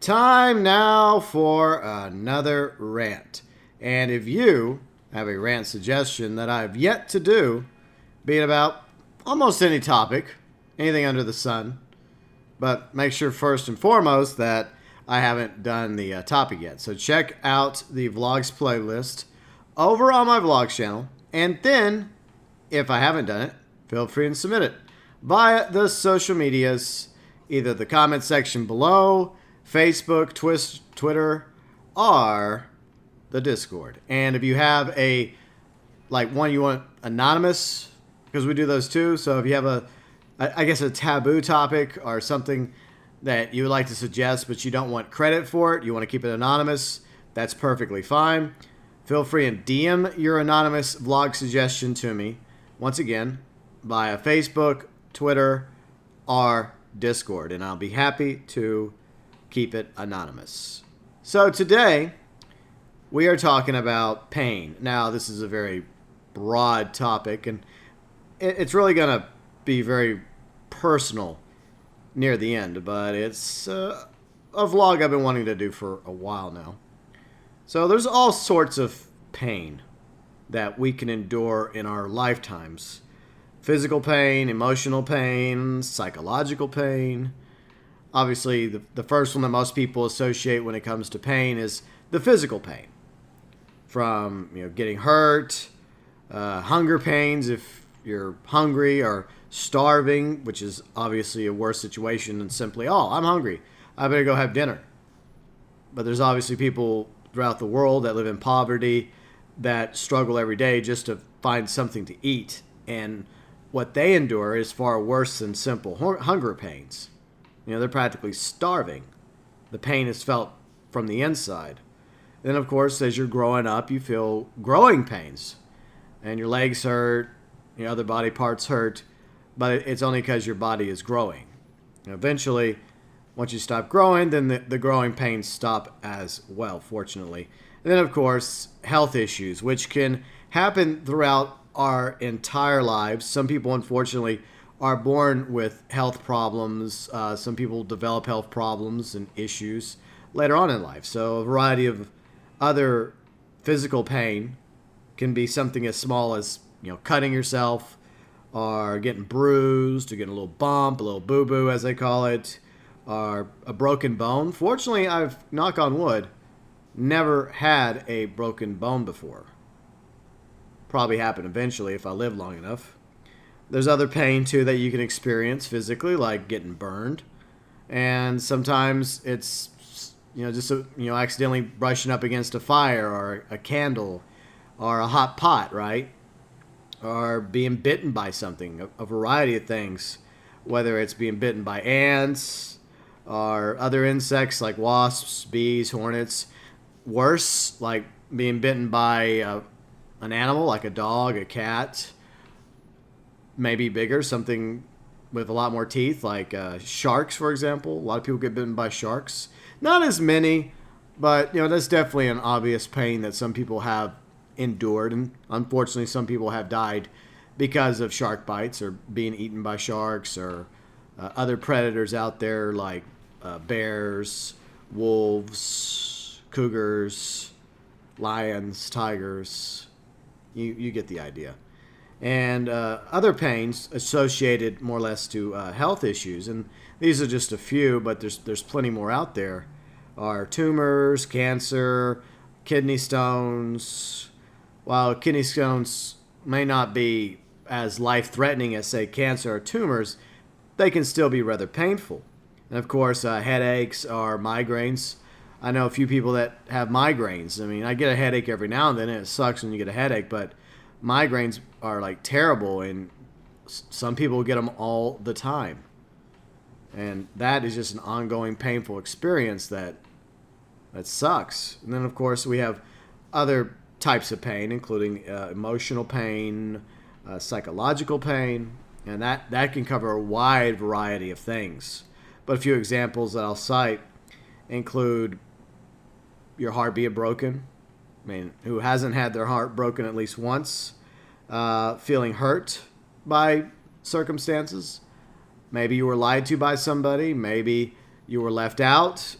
Time now for another rant. And if you have a rant suggestion that I've yet to do, be it about almost any topic, anything under the sun, but make sure first and foremost that I haven't done the topic yet. So check out the vlogs playlist over on my vlogs channel. And then, if I haven't done it, feel free and submit it via the social medias, either the comment section below, Facebook, Twitter, or the Discord. And if you have one you want anonymous, because we do those too. So if you have a taboo topic or something that you would like to suggest, but you don't want credit for it, you want to keep it anonymous, that's perfectly fine. Feel free and DM your anonymous vlog suggestion to me, once again, via Facebook, Twitter, or Discord, and I'll be happy to keep it anonymous. So today, we are talking about pain. Now, this is a very broad topic, and it's really going to be very personal near the end, but it's a vlog I've been wanting to do for a while now. So there's all sorts of pain that we can endure in our lifetimes. Physical pain, emotional pain, psychological pain. Obviously, the first one that most people associate when it comes to pain is the physical pain. From getting hurt, hunger pains if you're hungry, or starving, which is obviously a worse situation than simply, oh, I'm hungry, I better go have dinner. But there's obviously people throughout the world that live in poverty that struggle every day just to find something to eat. And what they endure is far worse than simple hunger pains. They're practically starving. The pain is felt from the inside. Then, of course, as you're growing up, you feel growing pains. And your legs hurt, your other body parts hurt, but it's only because your body is growing. Eventually, once you stop growing, then the growing pains stop as well, fortunately. And then, of course, health issues, which can happen throughout our entire lives. Some people, unfortunately, are born with health problems. Some people develop health problems and issues later on in life. So a variety of other physical pain can be something as small as cutting yourself, or getting bruised, or getting a little bump, a little boo-boo as they call it, or a broken bone. Fortunately, I've, knock on wood, never had a broken bone before. Probably happen eventually if I live long enough. There's other pain too that you can experience physically, like getting burned, and sometimes it's just accidentally brushing up against a fire or a candle or a hot pot, right? Or being bitten by something, a variety of things, whether it's being bitten by ants or other insects like wasps, bees, hornets. Worse, like being bitten by an animal like a dog, a cat, maybe bigger, something with a lot more teeth, like sharks, for example. A lot of people get bitten by sharks. Not as many, but that's definitely an obvious pain that some people have endured, and unfortunately some people have died because of shark bites or being eaten by sharks, or other predators out there like bears, wolves, cougars, lions, tigers. You get the idea. And other pains associated more or less to health issues, and these are just a few, but there's plenty more out there, are tumors, cancer, kidney stones. While kidney stones may not be as life-threatening as, say, cancer or tumors, they can still be rather painful. And, of course, headaches or migraines. I know a few people that have migraines. I mean, I get a headache every now and then, and it sucks when you get a headache, but migraines are, terrible, and some people get them all the time. And that is just an ongoing painful experience that sucks. And then, of course, we have other types of pain, including emotional pain, psychological pain, and that can cover a wide variety of things. But a few examples that I'll cite include your heart being broken. I mean, who hasn't had their heart broken at least once? Feeling hurt by circumstances. Maybe you were lied to by somebody. Maybe you were left out.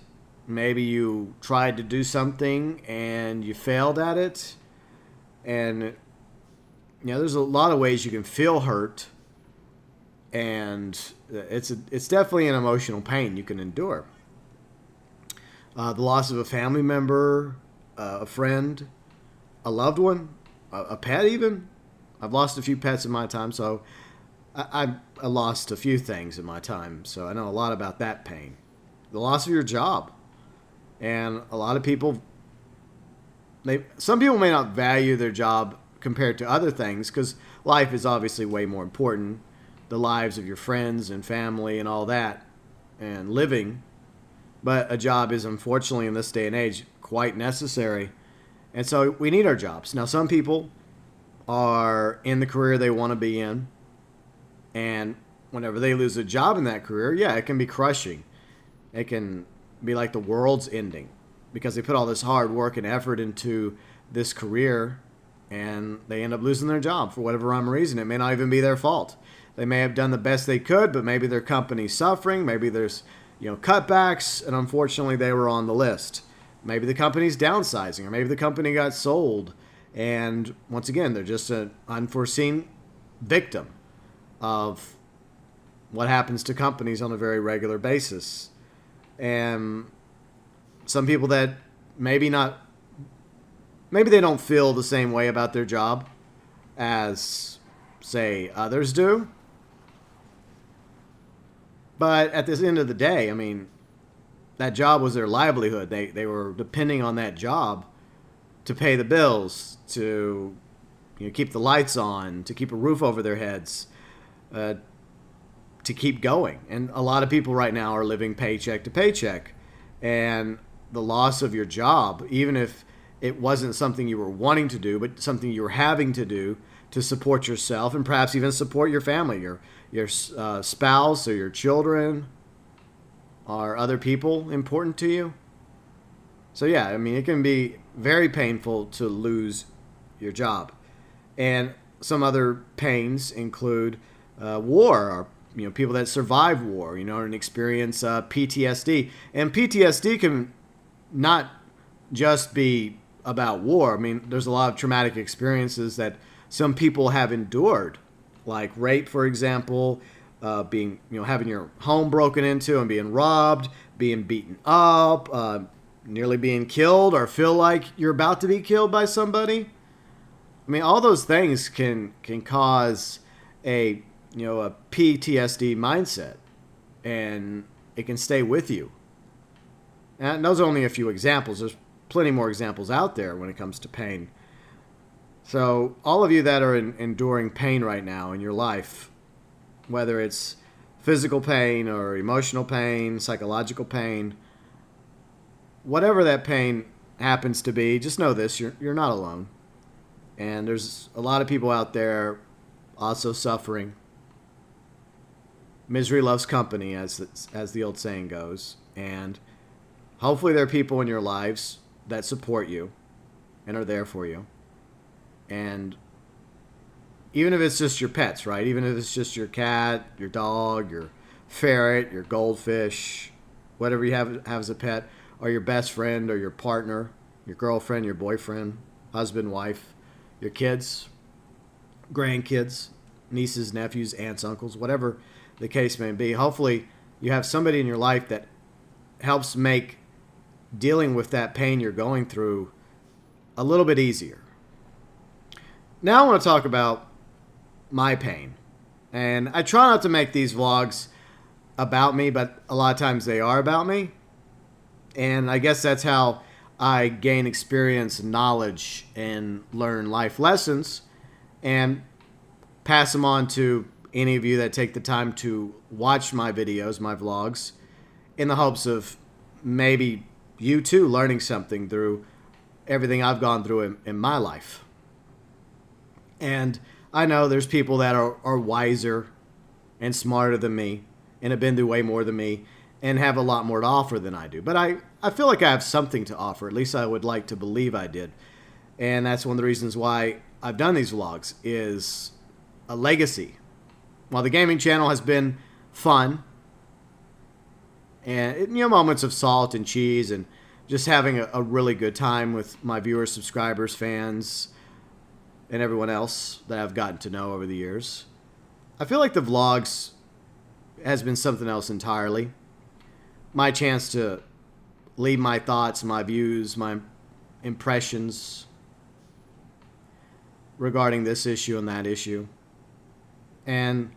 maybe you tried to do something and you failed at it. And there's a lot of ways you can feel hurt, and it's definitely an emotional pain you can endure. The loss of a family member, a friend, a loved one, a pet even. I've lost a few pets in my time, so I lost a few things in my time, so I know a lot about that pain. The loss of your job. And a lot of people, some people may not value their job compared to other things, because life is obviously way more important. The lives of your friends and family and all that, and living. But a job is, unfortunately, in this day and age, quite necessary. And so we need our jobs. Now, some people are in the career they want to be in, and whenever they lose a job in that career, yeah, it can be crushing. It can be like the world's ending, because they put all this hard work and effort into this career, and they end up losing their job for whatever rhyme or reason. It may not even be their fault. They may have done the best they could, but maybe their company's suffering. Maybe there's cutbacks, and unfortunately they were on the list. Maybe the company's downsizing, or maybe the company got sold, and once again, they're just an unforeseen victim of what happens to companies on a very regular basis. And some people that maybe they don't feel the same way about their job as, say, others do. But at the end of the day, I mean, that job was their livelihood. They were depending on that job to pay the bills, to keep the lights on, to keep a roof over their heads, to keep going. And a lot of people right now are living paycheck to paycheck. And the loss of your job, even if it wasn't something you were wanting to do, but something you were having to do to support yourself and perhaps even support your family, your spouse or your children. Are other people important to you? So yeah, I mean, it can be very painful to lose your job. And some other pains include war, or people that survive war, and experience PTSD. And PTSD can not just be about war. I mean, there's a lot of traumatic experiences that some people have endured, like rape, for example, being, having your home broken into and being robbed, being beaten up, nearly being killed, or feel like you're about to be killed by somebody. I mean, all those things can cause a PTSD mindset, and it can stay with you. And those are only a few examples. There's plenty more examples out there when it comes to pain. So all of you that are enduring pain right now in your life, whether it's physical pain or emotional pain, psychological pain, whatever that pain happens to be, just know this, you're not alone. And there's a lot of people out there also suffering. Misery loves company, as the old saying goes. And hopefully there are people in your lives that support you and are there for you. And even if it's just your pets, right? Even if it's just your cat, your dog, your ferret, your goldfish, whatever you have as a pet, or your best friend or your partner, your girlfriend, your boyfriend, husband, wife, your kids, grandkids, nieces, nephews, aunts, uncles, whatever the case may be. Hopefully you have somebody in your life that helps make dealing with that pain you're going through a little bit easier. Now I want to talk about my pain. And I try not to make these vlogs about me, but a lot of times they are about me. And I guess that's how I gain experience, knowledge, and learn life lessons, and pass them on to any of you that take the time to watch my videos, my vlogs, in the hopes of maybe you too learning something through everything I've gone through in my life. And I know there's people that are wiser and smarter than me and have been through way more than me and have a lot more to offer than I do. But I feel like I have something to offer. At least I would like to believe I did. And that's one of the reasons why I've done these vlogs, is a legacy. While the gaming channel has been fun and moments of salt and cheese, and just having a really good time with my viewers, subscribers, fans, and everyone else that I've gotten to know over the years. I feel like the vlogs has been something else entirely. My chance to leave my thoughts, my views, my impressions regarding this issue and that issue. And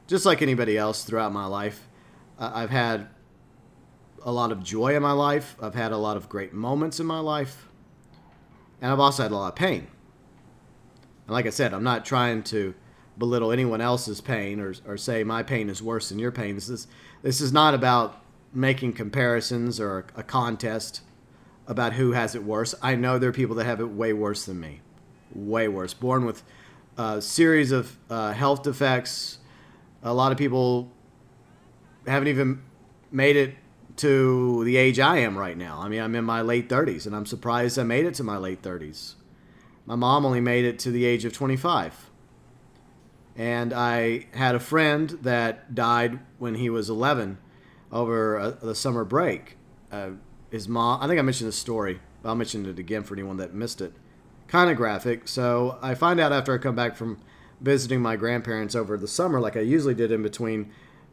just like anybody else throughout my life, I've had a lot of joy in my life. I've had a lot of great moments in my life. And I've also had a lot of pain. And like I said, I'm not trying to belittle anyone else's pain or say my pain is worse than your pain. This is not about making comparisons or a contest about who has it worse. I know there are people that have it way worse than me. Way worse. Born with a series of health defects. A lot of people haven't even made it to the age I am right now. I mean, I'm in my late 30s, and I'm surprised I made it to my late 30s. My mom only made it to the age of 25. And I had a friend that died when he was 11 over the summer break. His mom, I think I mentioned this story, but I'll mention it again for anyone that missed it. Kind of graphic. So I find out after I come back from visiting my grandparents over the summer, like I usually did in between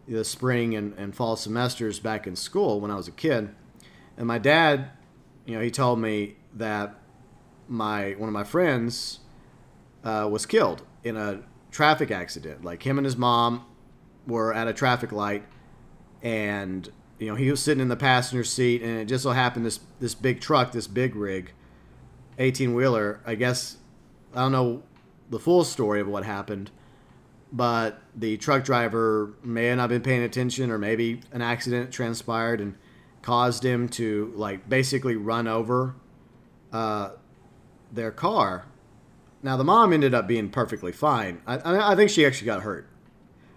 the spring and fall semesters back in school when I was a kid. And my dad, he told me that one of my friends was killed in a traffic accident. Like him and his mom were at a traffic light, and he was sitting in the passenger seat, and it just so happened this big truck, this big rig, 18-wheeler, I guess, I don't know the full story of what happened, but the truck driver may have not been paying attention, or maybe an accident transpired and caused him to basically run over their car. Now the mom ended up being perfectly fine. I think she actually got hurt.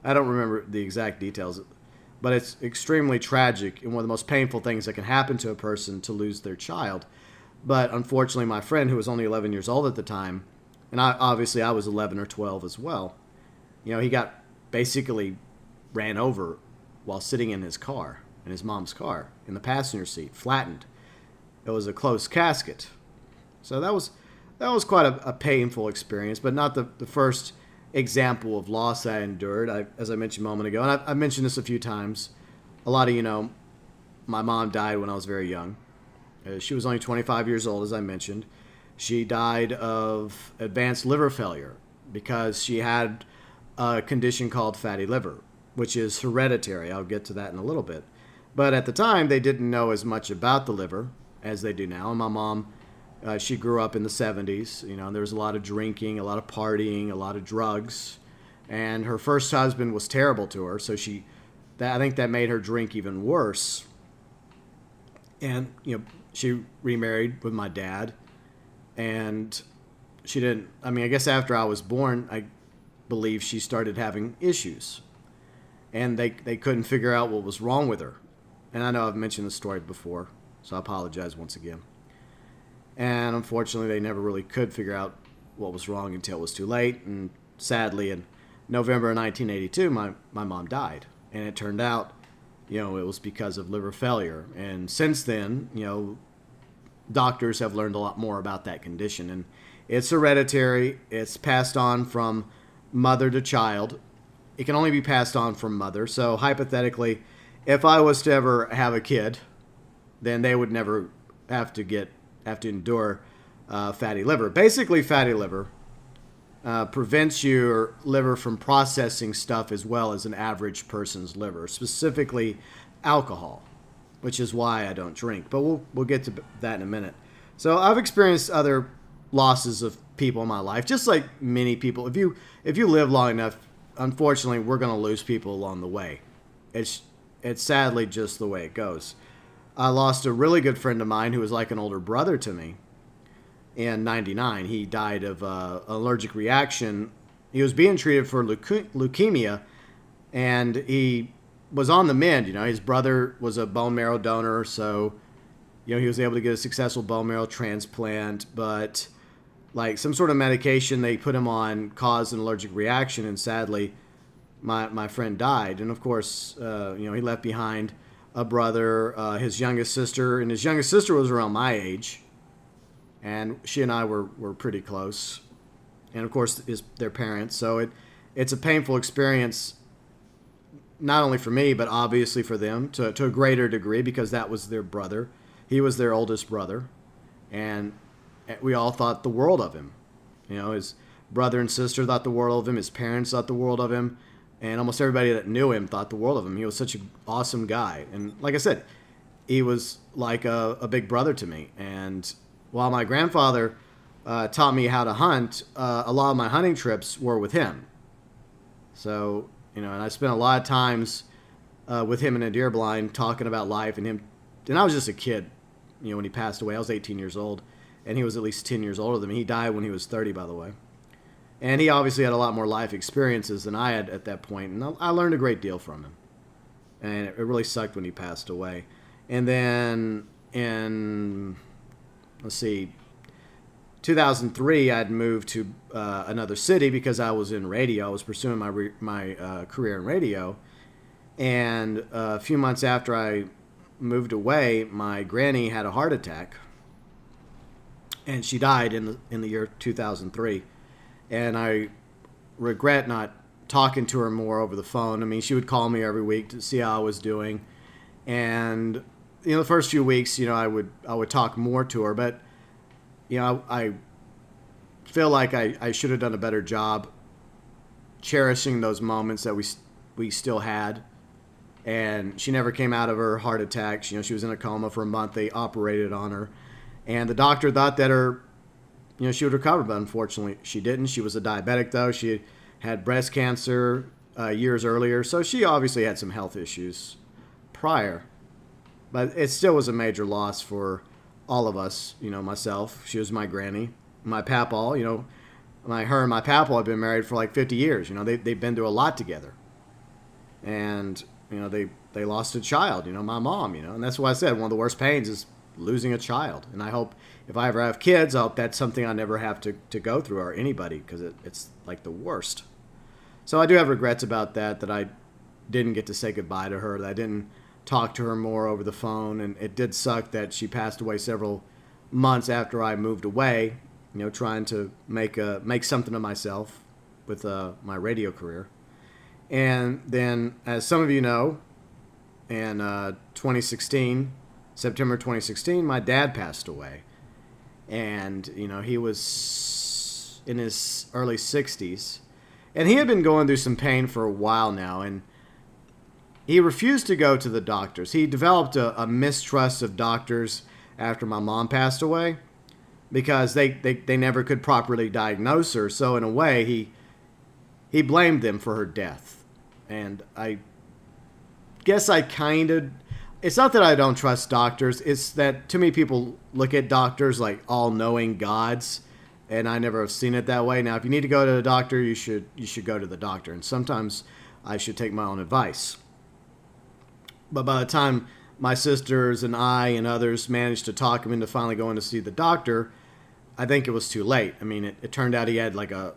I don't remember the exact details, but it's extremely tragic and one of the most painful things that can happen to a person to lose their child. But unfortunately, my friend, who was only 11 years old at the time, and I was 11 or 12 as well, he got basically ran over while sitting in his car, in his mom's car, in the passenger seat, flattened. It was a closed casket. So that was quite a painful experience, but not the first example of loss I endured. As I mentioned a moment ago, and I've mentioned this a few times, a lot of my mom died when I was very young. She was only 25 years old, as I mentioned. She died of advanced liver failure because she had a condition called fatty liver, which is hereditary. I'll get to that in a little bit. But at the time, they didn't know as much about the liver as they do now. And my mom, she grew up in the 70s. There was a lot of drinking, a lot of partying, a lot of drugs. And her first husband was terrible to her, so I think that made her drink even worse. And, she remarried with my dad, and she didn't, I guess after I was born, I believe she started having issues, and they couldn't figure out what was wrong with her. And I know I've mentioned this story before, so I apologize once again. And unfortunately, they never really could figure out what was wrong until it was too late. And sadly, in November of 1982, my mom died, and it turned out it was because of liver failure. And since then, doctors have learned a lot more about that condition. And it's hereditary. It's passed on from mother to child. It can only be passed on from mother. So hypothetically, if I was to ever have a kid, then they would never have to endure fatty liver. Basically, fatty liver prevents your liver from processing stuff as well as an average person's liver, specifically alcohol, which is why I don't drink. But we'll get to that in a minute. So I've experienced other losses of people in my life, just like many people. If you live long enough, unfortunately, we're going to lose people along the way. It's sadly just the way it goes. I lost a really good friend of mine who was like an older brother to me in '99. He died of an allergic reaction. He was being treated for leukemia, and he was on the mend. His brother was a bone marrow donor, so he was able to get a successful bone marrow transplant. But some sort of medication they put him on caused an allergic reaction, and sadly, my friend died. And of course, he left behind a brother, his youngest sister, and his youngest sister was around my age, and she and I were pretty close, and of course their parents. So it's a painful experience, not only for me but obviously for them to a greater degree, because that was their brother. He was their oldest brother, and we all thought the world of him. You know, his brother and sister thought the world of him. His parents thought the world of him. And almost everybody that knew him thought the world of him. He was such an awesome guy. And like I said, he was like a big brother to me. And while my grandfather taught me how to hunt, a lot of my hunting trips were with him. So, you know, and I spent a lot of times with him in a deer blind talking about life and him. And I was just a kid, you know, when he passed away. I was 18 years old. And he was at least 10 years older than me. He died when he was 30, by the way. And he obviously had a lot more life experiences than I had at that point. And I learned a great deal from him. And it really sucked when he passed away. And then in, 2003, I'd moved to another city because I was in radio. I was pursuing my career in radio. And a few months after I moved away, my granny had a heart attack. And she died in the year 2003. And I regret not talking to her more over the phone. I mean, she would call me every week to see how I was doing. And, you know, the first few weeks, you know, I would talk more to her. But, you know, I feel like I should have done a better job cherishing those moments that we still had. And she never came out of her heart attack. You know, she was in a coma for a month. They operated on her. And the doctor thought that she would recover, but unfortunately she didn't. She was a diabetic, though. She had breast cancer years earlier, so she obviously had some health issues prior. But it still was a major loss for all of us, you know, myself. She was my granny. My papaw, you know, her and my papaw had been married for like 50 years. You know, they've been through a lot together. And, you know, they lost a child, you know, my mom, you know. And that's why I said one of the worst pains is losing a child. And I hope if I ever have kids, I hope that's something I never have to go through, or anybody, because it's like the worst. So I do have regrets about that I didn't get to say goodbye to her, that I didn't talk to her more over the phone. And it did suck that she passed away several months after I moved away, you know, trying to make something of myself with my radio career. And then, as some of you know, in 2016, September 2016, my dad passed away. And, you know, he was in his early 60s. And he had been going through some pain for a while now. And he refused to go to the doctors. He developed a mistrust of doctors after my mom passed away, because they never could properly diagnose her. So in a way, he blamed them for her death. And I guess it's not that I don't trust doctors. It's that too many people look at doctors like all-knowing gods, and I never have seen it that way. Now, if you need to go to the doctor, you should go to the doctor. And sometimes I should take my own advice. But by the time my sisters and I and others managed to talk him into finally going to see the doctor, I think it was too late. I mean, it turned out he had like a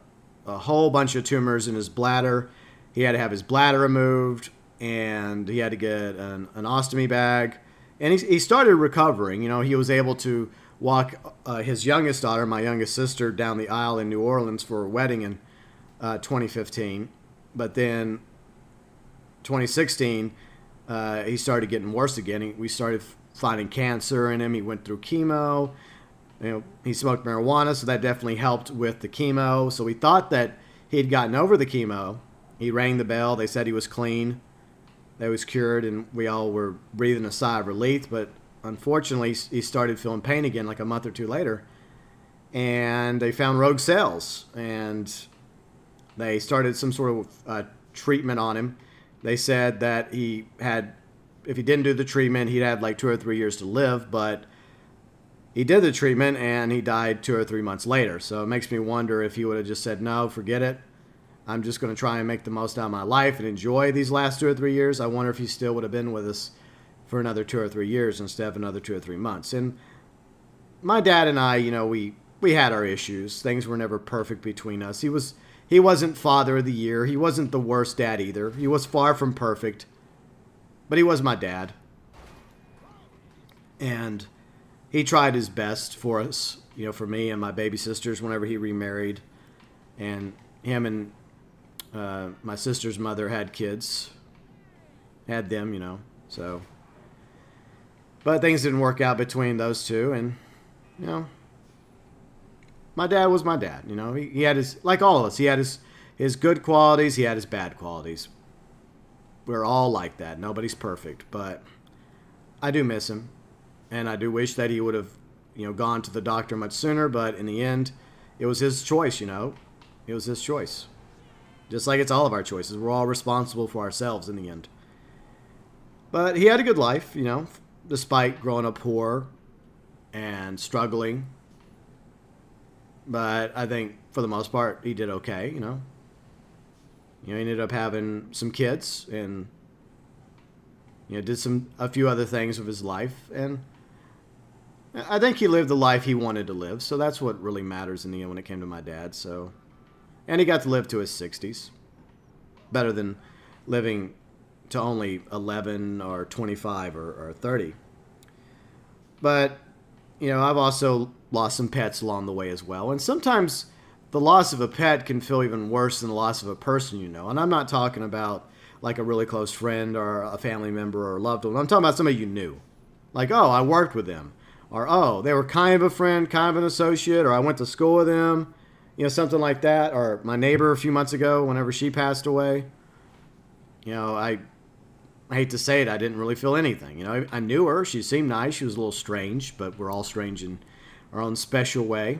whole bunch of tumors in his bladder. He had to have his bladder removed, and he had to get an ostomy bag. And he started recovering. You know, he was able to walk his youngest daughter, my youngest sister, down the aisle in New Orleans for a wedding in 2015. But then 2016, he started getting worse again. We started finding cancer in him. He went through chemo. You know, he smoked marijuana, so that definitely helped with the chemo. So we thought that he had gotten over the chemo. He rang the bell. They said he was clean. That he was cured, and we all were breathing a sigh of relief. But unfortunately, he started feeling pain again like a month or two later. And they found rogue cells, and they started some sort of treatment on him. They said that if he didn't do the treatment, he'd have like 2 or 3 years to live, but he did the treatment and he died 2 or 3 months later. So it makes me wonder if he would have just said, no, forget it. I'm just going to try and make the most out of my life and enjoy these last 2 or 3 years. I wonder if he still would have been with us for another 2 or 3 years instead of another 2 or 3 months. And my dad and I, you know, we had our issues. Things were never perfect between us. He wasn't father of the year. He wasn't the worst dad either. He was far from perfect, but he was my dad. And he tried his best for us, for me and my baby sisters whenever he remarried. And him and my sister's mother had kids, had them. So, but things didn't work out between those two. And, my dad was my dad. He had his, like all of us, he had his good qualities, he had his bad qualities. We're all like that. Nobody's perfect, but I do miss him. And I do wish that he would have, gone to the doctor much sooner. But in the end, it was his choice, It was his choice. Just like it's all of our choices. We're all responsible for ourselves in the end. But he had a good life, despite growing up poor and struggling. But I think for the most part, he did okay, he ended up having some kids and, did a few other things with his life. And I think he lived the life he wanted to live. So that's what really matters in the end when it came to my dad. So, and he got to live to his 60s. Better than living to only 11 or 25 or 30. But, I've also lost some pets along the way as well. And sometimes the loss of a pet can feel even worse than the loss of a person, And I'm not talking about like a really close friend or a family member or a loved one. I'm talking about somebody you knew. Like, oh, I worked with them. Or, oh, they were kind of a friend, kind of an associate, or I went to school with them. Something like that. Or my neighbor a few months ago, whenever she passed away. I hate to say it, I didn't really feel anything. I knew her. She seemed nice. She was a little strange, but we're all strange in our own special way.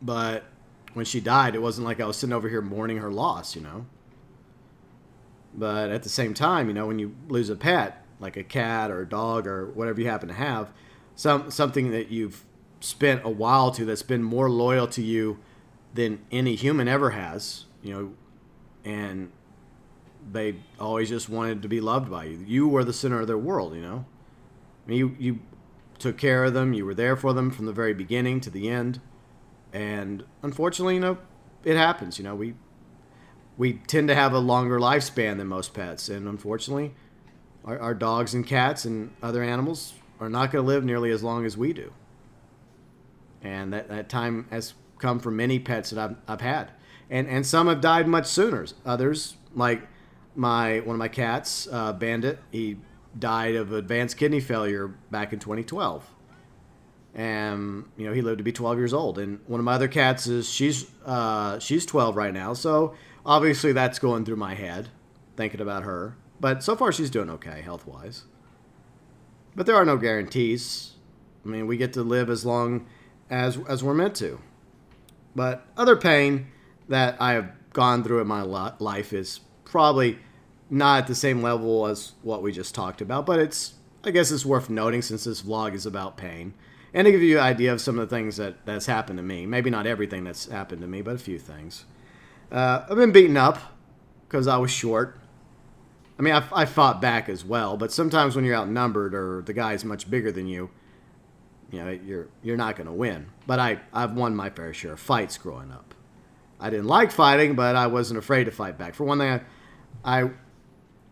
But when she died, it wasn't like I was sitting over here mourning her loss, But at the same time, when you lose a pet, like a cat or a dog or whatever you happen to have, something that you've spent a while to, that's been more loyal to you than any human ever has, and they always just wanted to be loved by you. You were the center of their world, I mean, you took care of them. You were there for them from the very beginning to the end. And unfortunately, it happens. We tend to have a longer lifespan than most pets. And unfortunately, our dogs and cats and other animals are not going to live nearly as long as we do. And that time has come for many pets that I've had. And some have died much sooner. Others, like one of my cats, Bandit, he died of advanced kidney failure back in 2012. And, he lived to be 12 years old. And one of my other cats she's 12 right now. So obviously that's going through my head, thinking about her. But so far she's doing okay health-wise. But there are no guarantees. I mean, we get to live as long as we're meant to. But other pain that I have gone through in my life is probably not at the same level as what we just talked about. But I guess it's worth noting since this vlog is about pain. And to give you an idea of some of the things that's happened to me. Maybe not everything that's happened to me, but a few things. I've been beaten up because I was short. I mean, I fought back as well, but sometimes when you're outnumbered or the guy's much bigger than you, you're not going to win. But I've won my fair share of fights growing up. I didn't like fighting, but I wasn't afraid to fight back. For one thing, I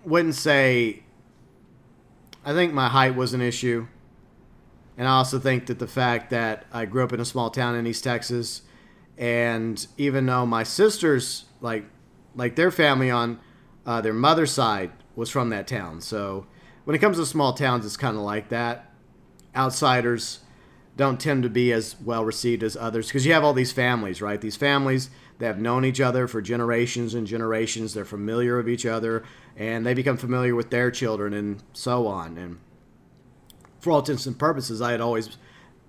wouldn't say... I think my height was an issue. And I also think that the fact that I grew up in a small town in East Texas, and even though my sisters, like their family on their mother's side was from that town. So when it comes to small towns, it's kind of like that. Outsiders don't tend to be as well received as others because you have all these families, right? These families that have known each other for generations and generations. They're familiar with each other, and they become familiar with their children and so on. And for all intents and purposes, I had always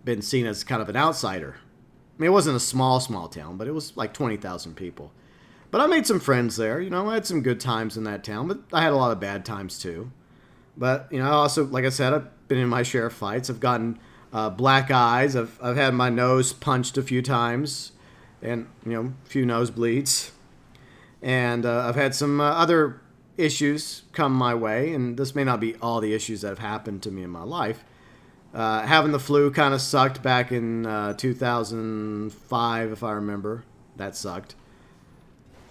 been seen as kind of an outsider. I mean, it wasn't a small town, but it was like 20,000 people. But I made some friends there. I had some good times in that town, but I had a lot of bad times too. But, I also, like I said, I've been in my share of fights. I've gotten black eyes. I've had my nose punched a few times and, a few nosebleeds. And I've had some other issues come my way, and this may not be all the issues that have happened to me in my life. Having the flu kind of sucked back in 2005, if I remember. That sucked.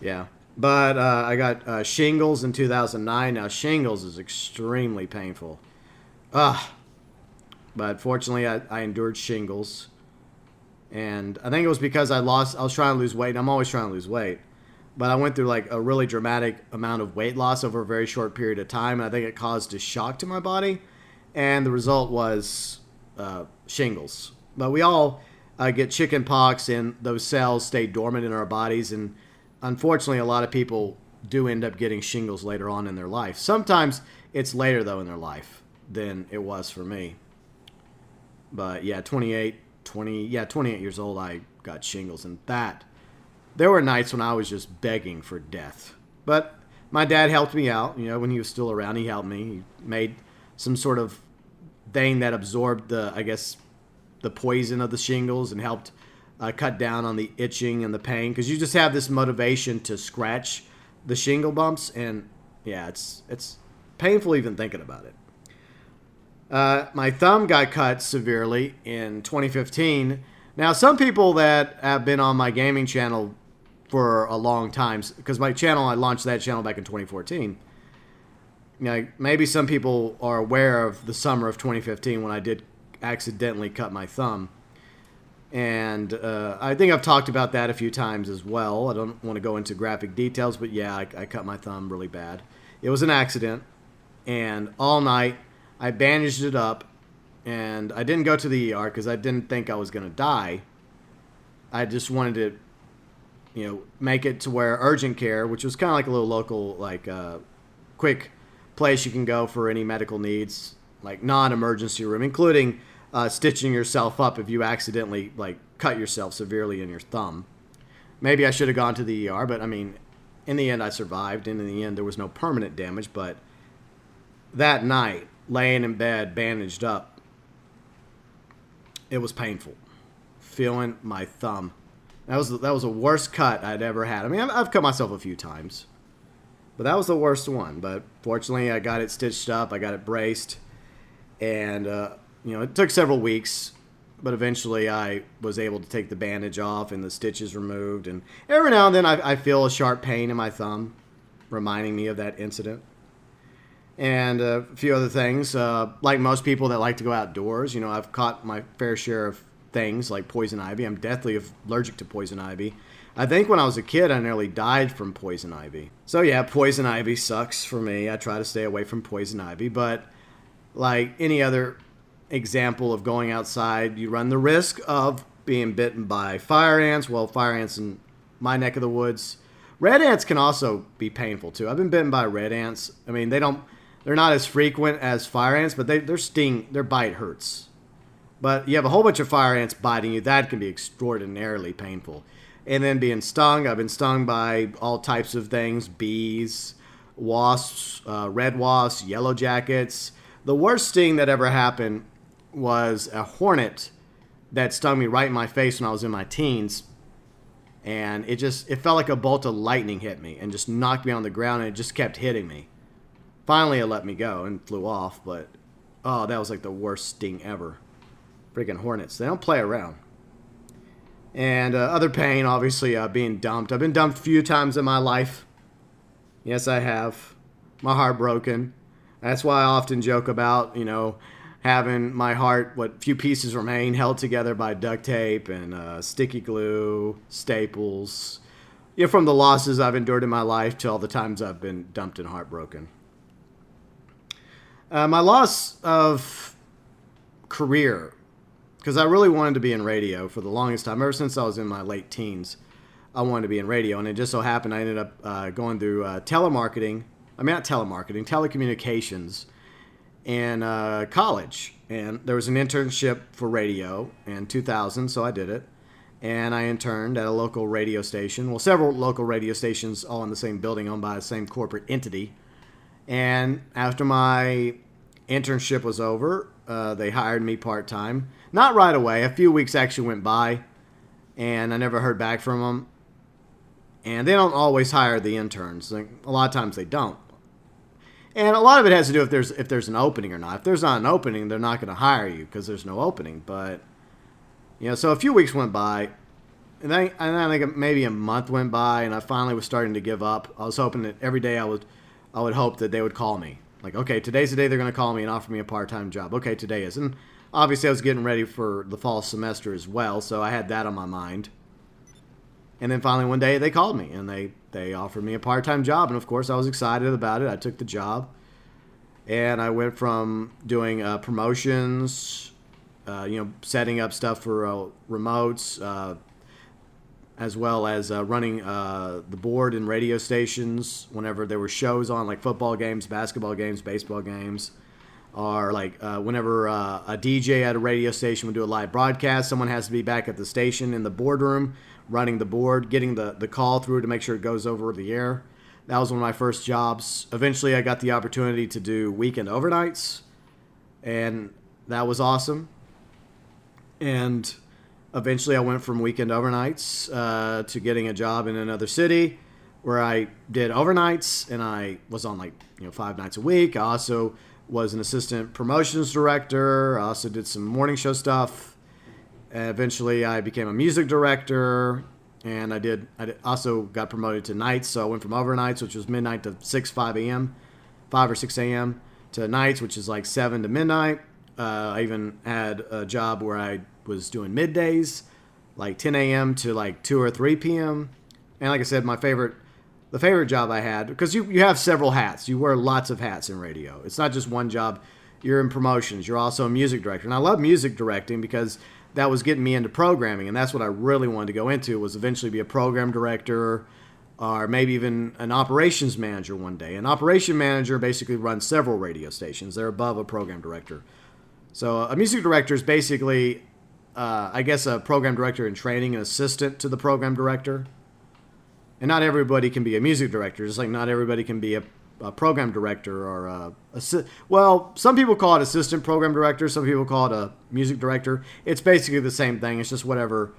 Yeah. But I got shingles in 2009. Now, shingles is extremely painful. But fortunately, I endured shingles. And I think it was because I was trying to lose weight. And I'm always trying to lose weight. But I went through like a really dramatic amount of weight loss over a very short period of time. And I think it caused a shock to my body. And the result was shingles. But we all get chicken pox, and those cells stay dormant in our bodies. And unfortunately, a lot of people do end up getting shingles later on in their life. Sometimes it's later, though, in their life than it was for me. But yeah, 28 years old, I got shingles. And there were nights when I was just begging for death. But my dad helped me out. You know, when he was still around, he helped me. He made some sort of thing that absorbed the poison of the shingles and helped cut down on the itching and the pain. Because you just have this motivation to scratch the shingle bumps. And yeah, it's painful even thinking about it. My thumb got cut severely in 2015. Now, some people that have been on my gaming channel for a long time, because I launched that channel back in 2014. You know, maybe some people are aware of the summer of 2015 when I did accidentally cut my thumb. And I think I've talked about that a few times as well. I don't want to go into graphic details, but yeah, I cut my thumb really bad. It was an accident, and all night I bandaged it up, and I didn't go to the ER because I didn't think I was going to die. I just wanted to, make it to where urgent care, which was kind of like a little local, quick place you can go for any medical needs, like non-emergency room, including stitching yourself up if you accidentally, cut yourself severely in your thumb. Maybe I should have gone to the ER, but, in the end, I survived, and in the end, there was no permanent damage, but that night, laying in bed, bandaged up, it was painful. Feeling my thumb. That was the worst cut I'd ever had. I've cut myself a few times, but that was the worst one. But fortunately, I got it stitched up. I got it braced, and it took several weeks, but eventually I was able to take the bandage off and the stitches removed. And every now and then, I feel a sharp pain in my thumb, reminding me of that incident. And a few other things. Like most people that like to go outdoors, I've caught my fair share of things like poison ivy. I'm deathly allergic to poison ivy. I think when I was a kid, I nearly died from poison ivy. So yeah, poison ivy sucks for me. I try to stay away from poison ivy. But like any other example of going outside, you run the risk of being bitten by fire ants. Well, fire ants in my neck of the woods. Red ants can also be painful too. I've been bitten by red ants. They're not as frequent as fire ants, but their bite hurts. But you have a whole bunch of fire ants biting you. That can be extraordinarily painful. And then being stung, I've been stung by all types of things. Bees, wasps, red wasps, yellow jackets. The worst sting that ever happened was a hornet that stung me right in my face when I was in my teens. And it felt like a bolt of lightning hit me and just knocked me on the ground, and it just kept hitting me. Finally, it let me go and flew off, but that was like the worst sting ever. Freaking hornets. They don't play around. And other pain, obviously, being dumped. I've been dumped a few times in my life. Yes, I have. My heart broken. That's why I often joke about, having my heart, what few pieces remain, held together by duct tape and sticky glue, staples. From the losses I've endured in my life to all the times I've been dumped and heartbroken. My loss of career, because I really wanted to be in radio for the longest time. Ever since I was in my late teens, I wanted to be in radio. And it just so happened I ended up going through telecommunications in college. And there was an internship for radio in 2000, so I did it. And I interned at a local radio station. Well, several local radio stations all in the same building owned by the same corporate entity. And after my internship was over, they hired me part-time. Not right away. A few weeks actually went by, and I never heard back from them. And they don't always hire the interns. A lot of times they don't. And a lot of it has to do if there's an opening or not. If there's not an opening, they're not going to hire you because there's no opening. But, so a few weeks went by, and then I think maybe a month went by, and I finally was starting to give up. I was hoping that every day I would hope that they would call me. Like, okay, today's the day they're going to call me and offer me a part-time job. Okay, today is. And obviously I was getting ready for the fall semester as well, so I had that on my mind. And then finally one day they called me and they offered me a part-time job. And of course I was excited about it. I took the job. And I went from doing promotions, setting up stuff for remotes, as well as running the board and radio stations whenever there were shows on, like football games, basketball games, baseball games, or like whenever a DJ at a radio station would do a live broadcast, someone has to be back at the station in the boardroom running the board, getting the call through to make sure it goes over the air. That was one of my first jobs. Eventually I got the opportunity to do weekend overnights, and that was awesome. And eventually I went from weekend overnights to getting a job in another city where I did overnights, and I was on 5 nights a week. I also was an assistant promotions director. I also did some morning show stuff. Eventually I became a music director, and I also got promoted to nights. So I went from overnights, which was midnight to 5 or 6 a.m. to nights, which is like 7 to midnight. I even had a job where I was doing middays, like 10 a.m. to like 2 or 3 p.m. And like I said, the favorite job I had, because you have several hats. You wear lots of hats in radio. It's not just one job. You're in promotions. You're also a music director. And I love music directing because that was getting me into programming. And that's what I really wanted to go into, was eventually be a program director, or maybe even an operations manager one day. An operation manager basically runs several radio stations. They're above a program director. So a music director is basically, I guess, a program director in training, an assistant to the program director. And not everybody can be a music director, just like not everybody can be a program director or some people call it assistant program director, some people call it a music director. It's basically the same thing. It's just whatever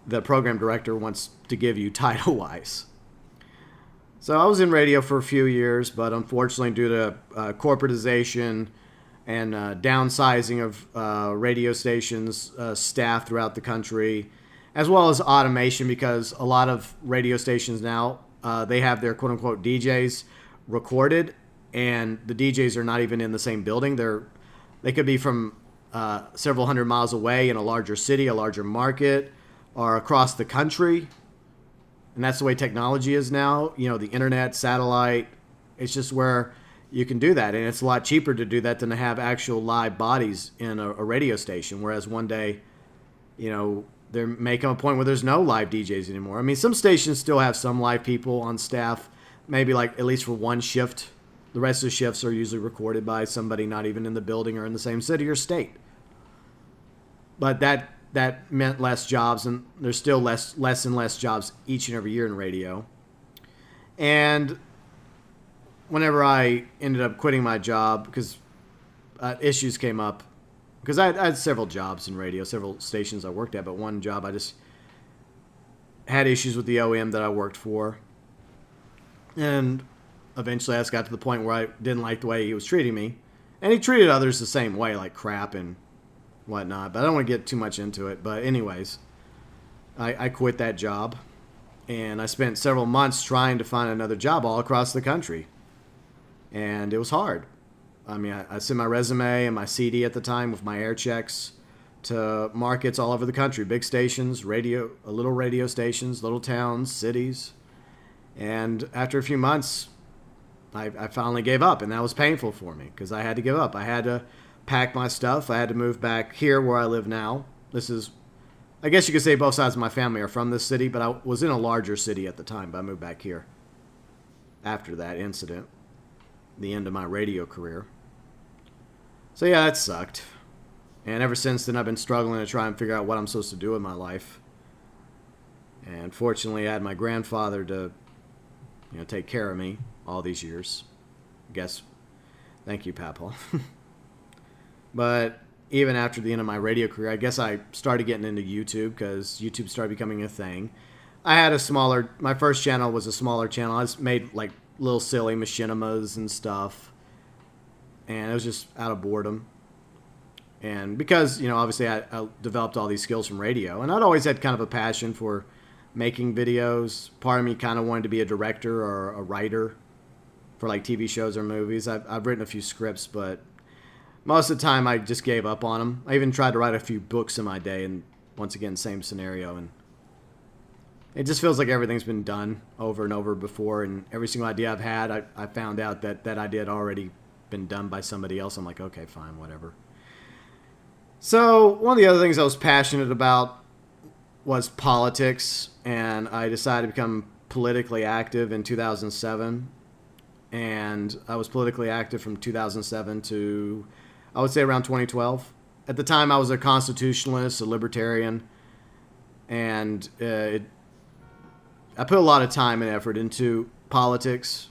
the program director wants to give you title-wise. So I was in radio for a few years, but unfortunately due to corporatization and downsizing of radio stations, staff throughout the country, as well as automation, because a lot of radio stations now, they have their quote-unquote DJs recorded, and the DJs are not even in the same building. They could be from several hundred miles away in a larger city, a larger market, or across the country. And that's the way technology is now. The internet, satellite, it's just where you can do that. And it's a lot cheaper to do that than to have actual live bodies in a radio station. Whereas one day, there may come a point where there's no live DJs anymore. I mean, some stations still have some live people on staff, maybe like at least for one shift. The rest of the shifts are usually recorded by somebody not even in the building or in the same city or state. But that meant less jobs, and there's still less and less jobs each and every year in radio. And whenever I ended up quitting my job, because issues came up, because I had several jobs in radio, several stations I worked at, but one job I just had issues with the OEM that I worked for. And eventually I just got to the point where I didn't like the way he was treating me. And he treated others the same way, like crap and whatnot. But I don't want to get too much into it. But anyways, I quit that job. And I spent several months trying to find another job all across the country. And it was hard. I mean, I sent my resume and my CD at the time with my air checks to markets all over the country, big stations, little radio stations, little towns, cities. And after a few months, I finally gave up, and that was painful for me because I had to give up. I had to pack my stuff. I had to move back here where I live now. This is, I guess you could say both sides of my family are from this city, but I was in a larger city at the time, but I moved back here after that incident, the end of my radio career. So yeah, that sucked. And ever since then, I've been struggling to try and figure out what I'm supposed to do with my life. And fortunately, I had my grandfather to, take care of me all these years. I guess, thank you, Papa. But even after the end of my radio career, I guess I started getting into YouTube because YouTube started becoming a thing. I had my first channel was a smaller channel. I just made like little silly machinimas and stuff. And it was just out of boredom. And because, obviously I developed all these skills from radio. And I'd always had kind of a passion for making videos. Part of me kind of wanted to be a director or a writer for like TV shows or movies. I've written a few scripts, but most of the time I just gave up on them. I even tried to write a few books in my day, and once again, same scenario. And it just feels like everything's been done over and over before, and every single idea I've had, I found out that that idea had already been done by somebody else. I'm like, okay, fine, whatever. So one of the other things I was passionate about was politics, and I decided to become politically active in 2007. And I was politically active from 2007 to, I would say, around 2012. At the time, I was a constitutionalist, a libertarian, and I put a lot of time and effort into politics.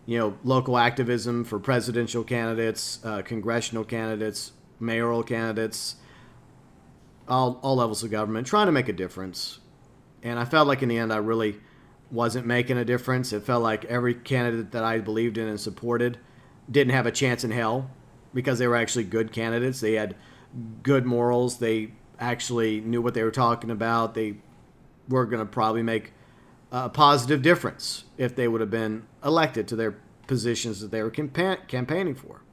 You know, local activism for presidential candidates, congressional candidates, mayoral candidates, all levels of government, trying to make a difference. And I felt like in the end I really wasn't making a difference. It felt like every candidate that I believed in and supported didn't have a chance in hell because they were actually good candidates. They had good morals. They actually knew what they were talking about. They were going to probably make a positive difference if they would have been elected to their positions that they were campaigning for.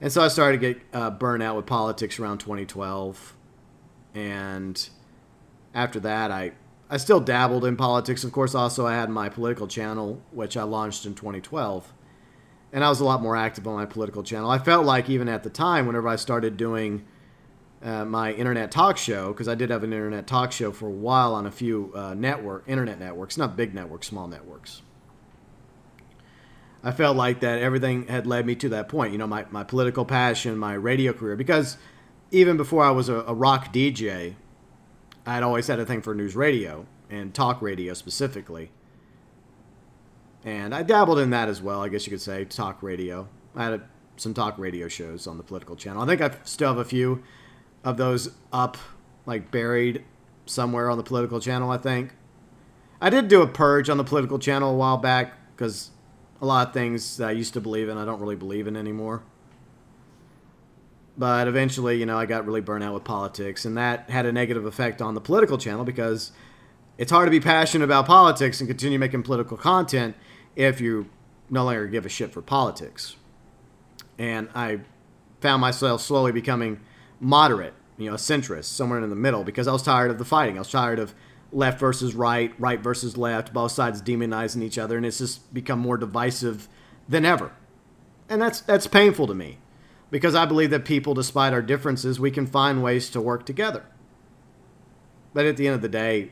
And so I started to get burnt out with politics around 2012. And after that, I still dabbled in politics. Of course, also I had my political channel, which I launched in 2012. And I was a lot more active on my political channel. I felt like even at the time, whenever I started doing my internet talk show, because I did have an internet talk show for a while on a few internet networks, not big networks, small networks. I felt like that everything had led me to that point. You know, my political passion, my radio career, because even before I was a rock DJ, I had always had a thing for news radio and talk radio specifically. And I dabbled in that as well, I guess you could say, talk radio. I had some talk radio shows on the political channel. I think I still have a few of those up, like buried somewhere on the political channel, I think. I did do a purge on the political channel a while back because a lot of things that I used to believe in, I don't really believe in anymore. But eventually, you know, I got really burnt out with politics, and that had a negative effect on the political channel because it's hard to be passionate about politics and continue making political content if you no longer give a shit for politics. And I found myself slowly becoming moderate, you know, a centrist, somewhere in the middle, because I was tired of the fighting. I was tired of left versus right, right versus left, both sides demonizing each other, and it's just become more divisive than ever. And that's painful to me, because I believe that people, despite our differences, we can find ways to work together. But at the end of the day,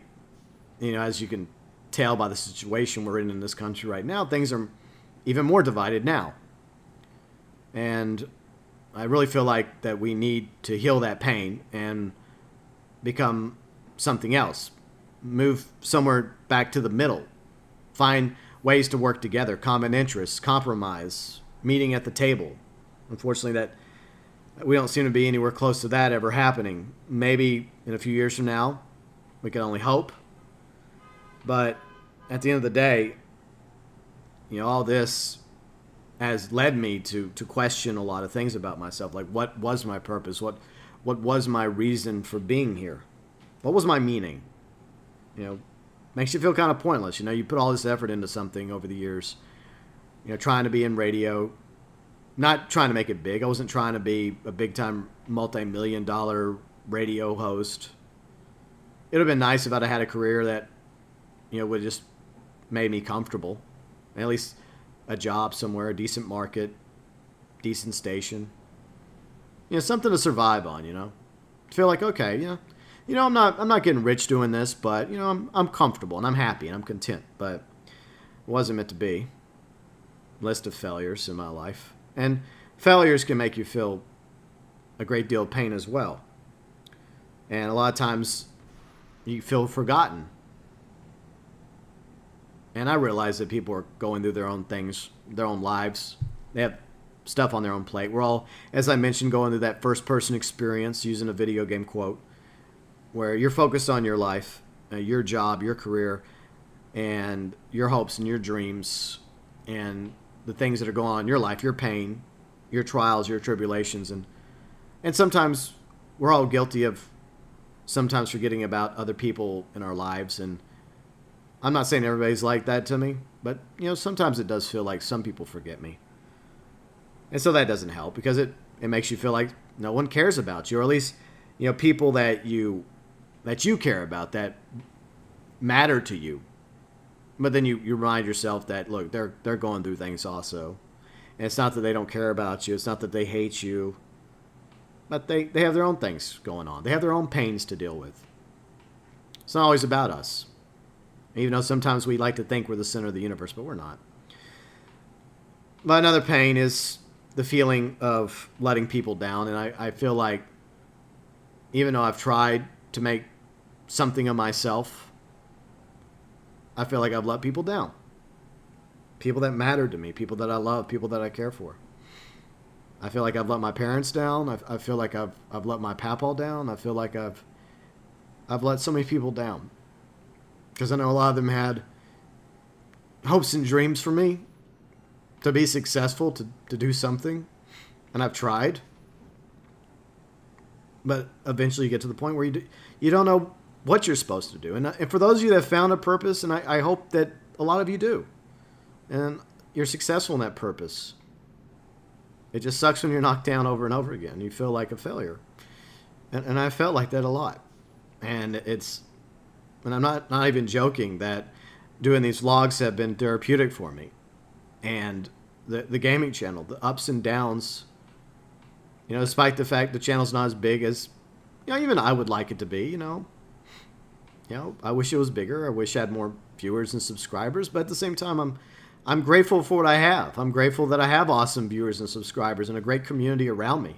you know, as you can tell by the situation we're in this country right now, things are even more divided now. And I really feel like that we need to heal that pain and become something else. Move somewhere back to the middle. Find ways to work together, common interests, compromise, meeting at the table. Unfortunately, that we don't seem to be anywhere close to that ever happening. Maybe in a few years from now, we can only hope. But at the end of the day, you know, all this has led me to question a lot of things about myself. Like, what was my purpose? What was my reason for being here? What was my meaning? You know, makes you feel kind of pointless. You know, you put all this effort into something over the years, you know, trying to be in radio, not trying to make it big. I wasn't trying to be a big-time multi-million-dollar radio host. It would have been nice if I'd have had a career that, you know, would just made me comfortable. At least a job somewhere, a decent market, decent station. You know, something to survive on, you know. Feel like, okay, you know, I'm not getting rich doing this, but, you know, I'm comfortable and I'm happy and I'm content. But it wasn't meant to be. List of failures in my life. And failures can make you feel a great deal of pain as well. And a lot of times you feel forgotten. And I realize that people are going through their own things, their own lives. They have stuff on their own plate. We're all, as I mentioned, going through that first-person experience, using a video game quote, where you're focused on your life, your job, your career, and your hopes and your dreams, and the things that are going on in your life, your pain, your trials, your tribulations. And sometimes we're all guilty of sometimes forgetting about other people in our lives. And I'm not saying everybody's like that to me, but sometimes it does feel like some people forget me. And so that doesn't help because it makes you feel like no one cares about you, or at least people that you care about, that matter to you. But then you remind yourself that look, they're going through things also. And it's not that they don't care about you, it's not that they hate you, but they have their own things going on. They have their own pains to deal with. It's not always about us. Even though sometimes we like to think we're the center of the universe, but we're not. But another pain is the feeling of letting people down. And I feel like even though I've tried to make something of myself, I feel like I've let people down. People that matter to me, people that I love, people that I care for. I feel like I've let my parents down. I feel like I've let my papaw down. I feel like I've let so many people down. Because I know a lot of them had hopes and dreams for me to be successful, to do something. And I've tried. But eventually you get to the point where you don't know what you're supposed to do. And for those of you that have found a purpose, and I hope that a lot of you do, and you're successful in that purpose. It just sucks when you're knocked down over and over again. You feel like a failure. And I felt like that a lot. And I'm not even joking that doing these vlogs have been therapeutic for me. And the gaming channel, the ups and downs, despite the fact the channel's not as big as, even I would like it to be, I wish it was bigger. I wish I had more viewers and subscribers. But at the same time, I'm grateful for what I have. I'm grateful that I have awesome viewers and subscribers and a great community around me.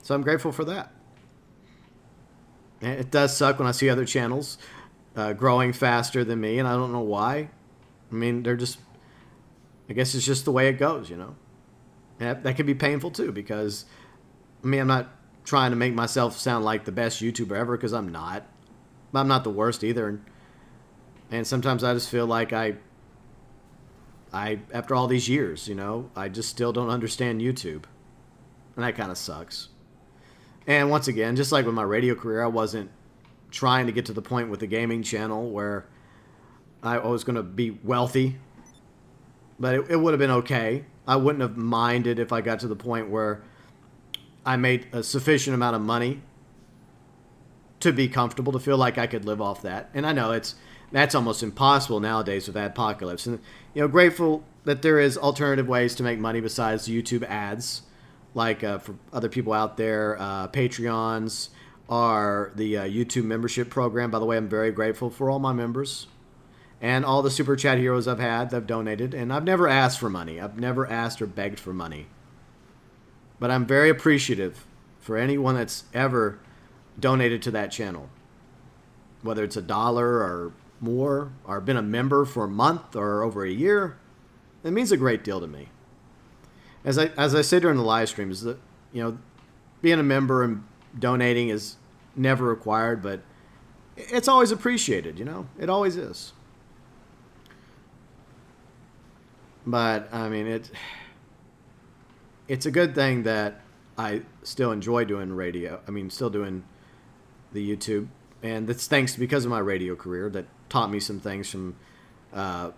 So I'm grateful for that. And it does suck when I see other channels growing faster than me, and I don't know why. I mean, I guess it's just the way it goes, And that can be painful too, because, I'm not trying to make myself sound like the best YouTuber ever, because I'm not. But I'm not the worst either. And sometimes I just feel like I after all these years, I just still don't understand YouTube. And that kind of sucks. And once again, just like with my radio career, I wasn't trying to get to the point with the gaming channel where I was going to be wealthy. But it would have been okay. I wouldn't have minded if I got to the point where I made a sufficient amount of money to be comfortable, to feel like I could live off that. And I know that's almost impossible nowadays with Adpocalypse. And, grateful that there is alternative ways to make money besides YouTube ads. Like for other people out there, Patreons are the YouTube membership program. By the way, I'm very grateful for all my members and all the Super Chat heroes I've had that have donated. And I've never asked for money. I've never asked or begged for money. But I'm very appreciative for anyone that's ever donated to that channel. Whether it's $1 or more, or been a member for a month or over a year, it means a great deal to me. As I say during the live streams, that being a member and donating is never required, but it's always appreciated. It always is. But I mean, it's a good thing that I still enjoy doing radio. Still doing the YouTube, and that's because of my radio career that taught me some things from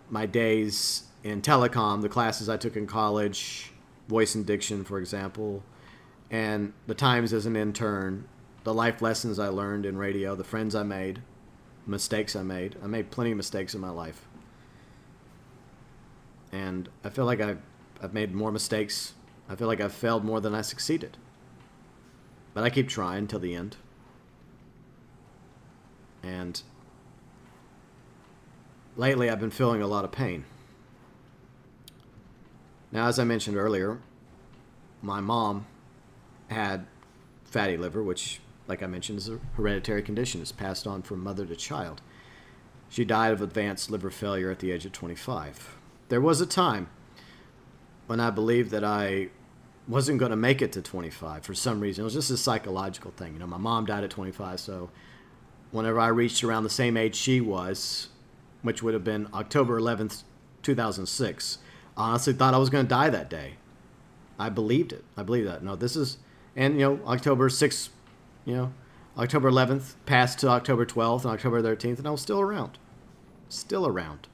my days in telecom, the classes I took in college, voice and diction, for example, and the times as an intern, the life lessons I learned in radio, the friends I made, mistakes I made. I made plenty of mistakes in my life. And I feel like I've made more mistakes. I feel like I've failed more than I succeeded. But I keep trying till the end. And lately I've been feeling a lot of pain. Now, as I mentioned earlier, my mom had fatty liver, which, like I mentioned, is a hereditary condition. It's passed on from mother to child. She died of advanced liver failure at the age of 25. There was a time when I believed that I wasn't going to make it to 25 for some reason. It was just a psychological thing. My mom died at 25, so whenever I reached around the same age she was, which would have been October 11th, 2006, I honestly thought I was going to die that day. I believed it. I believed that. No, this is, and October 6th, October 11th passed to October 12th and October 13th, and I was still around. still around.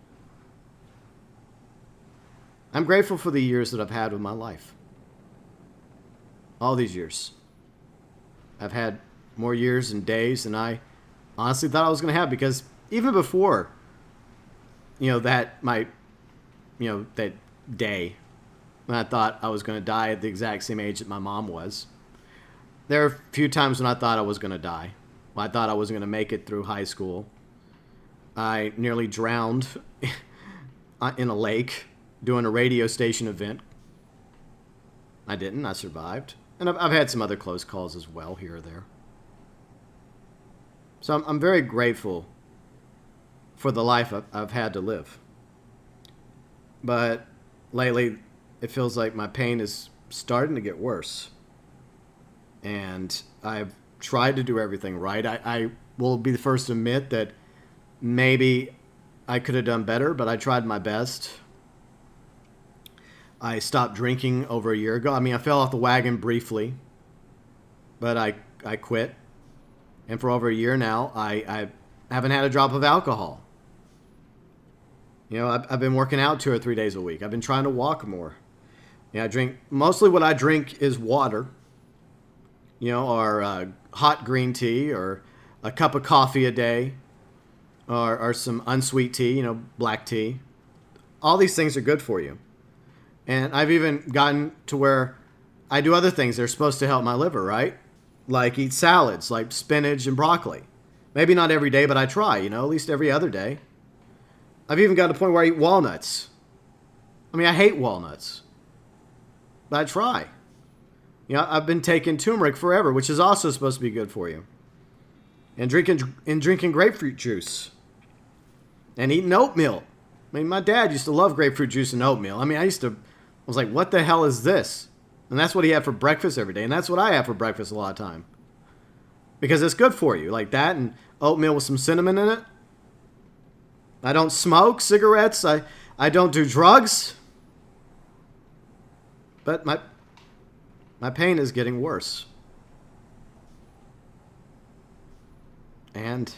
I'm grateful for the years that I've had with my life. All these years. I've had more years and days than I honestly thought I was going to have, because even before, that day when I thought I was going to die at the exact same age that my mom was, there are a few times when I thought I was going to die. When I thought I wasn't going to make it through high school. I nearly drowned in a lake doing a radio station event. I didn't. I survived. And I've had some other close calls as well, here or there. So I'm very grateful for the life I've had to live. But lately, it feels like my pain is starting to get worse. And I've tried to do everything right. I will be the first to admit that maybe I could have done better, but I tried my best. I stopped drinking over a year ago. I mean, I fell off the wagon briefly, but I quit. And for over a year now, I haven't had a drop of alcohol. I've been working out 2 or 3 days a week. I've been trying to walk more. I drink, mostly what I drink is water, or hot green tea, or a cup of coffee a day, or some unsweet tea, black tea. All these things are good for you. And I've even gotten to where I do other things that are supposed to help my liver, right? Like eat salads, like spinach and broccoli. Maybe not every day, but I try, at least every other day. I've even got to the point where I eat walnuts. I mean, I hate walnuts, but I try. I've been taking turmeric forever, which is also supposed to be good for you. And drinking grapefruit juice. And eating oatmeal. I mean, my dad used to love grapefruit juice and oatmeal. I mean, I was like, what the hell is this? And that's what he had for breakfast every day. And that's what I have for breakfast a lot of time. Because it's good for you. Like that and oatmeal with some cinnamon in it. I don't smoke cigarettes. I don't do drugs. But my pain is getting worse. And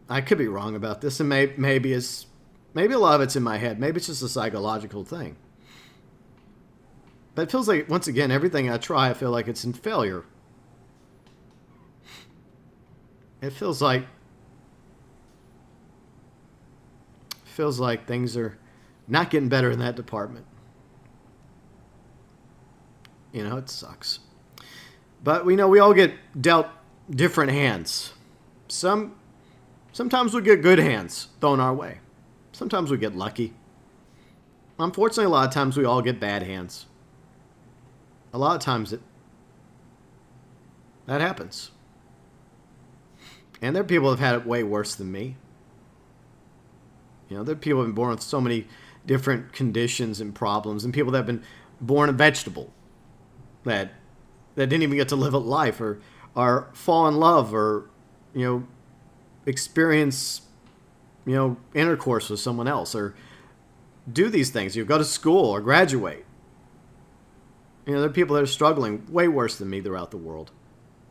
I could be wrong about this, and maybe a lot of it's in my head. Maybe it's just a psychological thing. But it feels like, once again, everything I try, I feel like it's in failure. It feels like things are not getting better in that department. It sucks. But we know we all get dealt different hands. Sometimes we get good hands thrown our way. Sometimes we get lucky. Unfortunately, a lot of times we all get bad hands. A lot of times that happens. And there are people who have had it way worse than me. There are people who have been born with so many different conditions and problems, and people that have been born a vegetable that didn't even get to live a life, or fall in love, or experience intercourse with someone else, or do these things. Go to school or graduate. There are people that are struggling way worse than me throughout the world.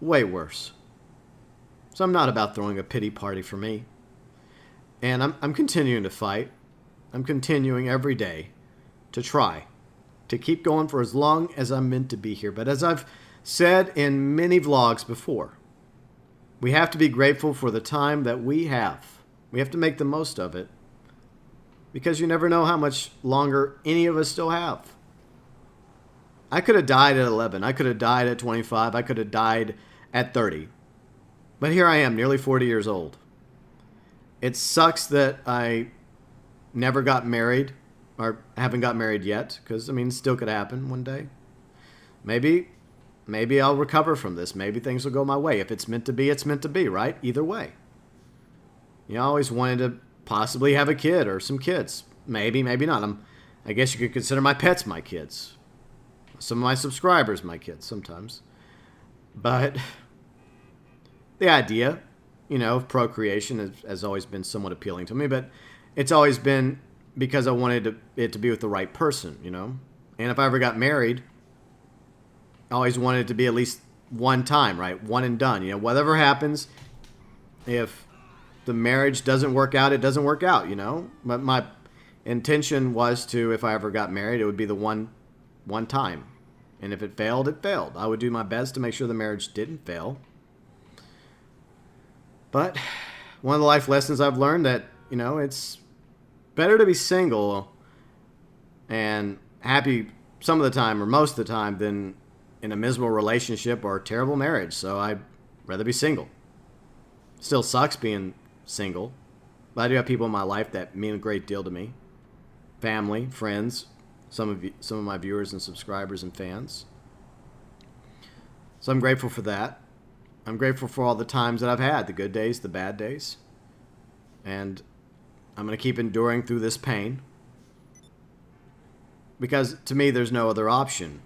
Way worse. So I'm not about throwing a pity party for me. And I'm continuing to fight. I'm continuing every day to try to keep going for as long as I'm meant to be here. But as I've said in many vlogs before, we have to be grateful for the time that we have. We have to make the most of it, because you never know how much longer any of us still have. I could have died at 11. I could have died at 25. I could have died at 30. But here I am, nearly 40 years old. It sucks that I never got married, or haven't got married yet, because, it still could happen one day. Maybe I'll recover from this. Maybe things will go my way. If it's meant to be, it's meant to be, right? Either way. I always wanted to possibly have a kid or some kids. Maybe not. I guess you could consider my pets my kids. Some of my subscribers my kids sometimes. But the idea, of procreation has always been somewhat appealing to me. But it's always been because I wanted it to be with the right person, And if I ever got married, I always wanted it to be at least one time, right? One and done. Whatever happens, if the marriage doesn't work out, it doesn't work out, But my intention was to, if I ever got married, it would be the one time. And if it failed, it failed. I would do my best to make sure the marriage didn't fail. But one of the life lessons I've learned that, it's better to be single and happy some of the time or most of the time than in a miserable relationship or a terrible marriage. So I'd rather be single. Still sucks being single, but I do have people in my life that mean a great deal to me. Family, friends, some of my viewers and subscribers and fans. So I'm grateful for that. I'm grateful for all the times that I've had, the good days, the bad days. And I'm going to keep enduring through this pain. Because to me, there's no other option.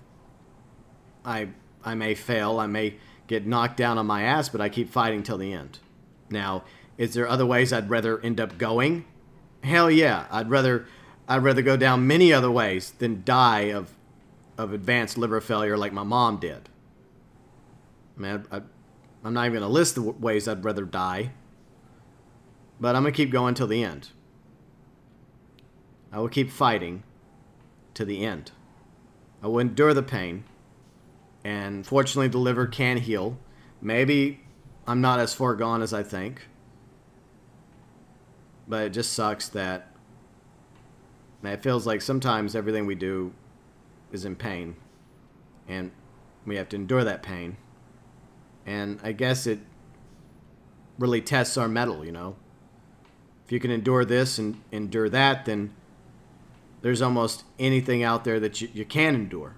I may fail, I may get knocked down on my ass, but I keep fighting till the end. Now, is there other ways I'd rather end up going? Hell yeah. I'd rather go down many other ways than die of advanced liver failure like my mom did. Man, I'm not even going to list the ways I'd rather die. But I'm going to keep going till the end. I will keep fighting to the end. I will endure the pain. And fortunately, the liver can heal. Maybe I'm not as far gone as I think. But it just sucks that it feels like sometimes everything we do is in pain. And we have to endure that pain. And I guess it really tests our mettle, If you can endure this and endure that, then there's almost anything out there that you can endure.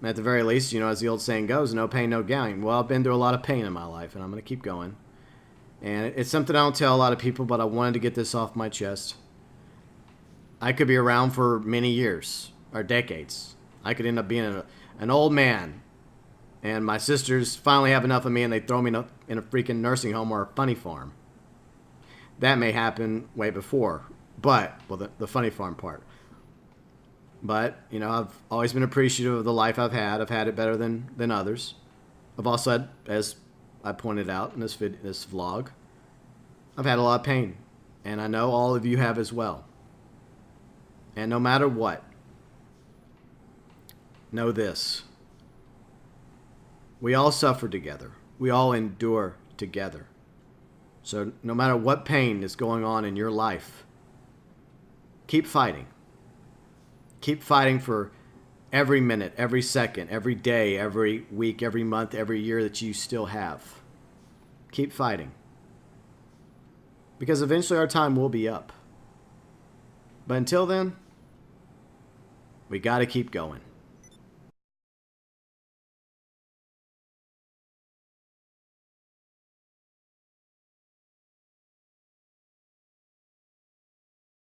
And at the very least, as the old saying goes, no pain, no gain. Well, I've been through a lot of pain in my life, and I'm going to keep going. And it's something I don't tell a lot of people, but I wanted to get this off my chest. I could be around for many years or decades. I could end up being an old man, and my sisters finally have enough of me, and they throw me in a freaking nursing home or a funny farm. That may happen way before, but, well, the funny farm part. But, I've always been appreciative of the life I've had. I've had it better than others. I've also had, as I pointed out in this vlog, I've had a lot of pain. And I know all of you have as well. And no matter what, know this. We all suffer together. We all endure together. So no matter what pain is going on in your life, keep fighting. Keep fighting for every minute, every second, every day, every week, every month, every year that you still have. Keep fighting. Because eventually our time will be up. But until then, we got to keep going.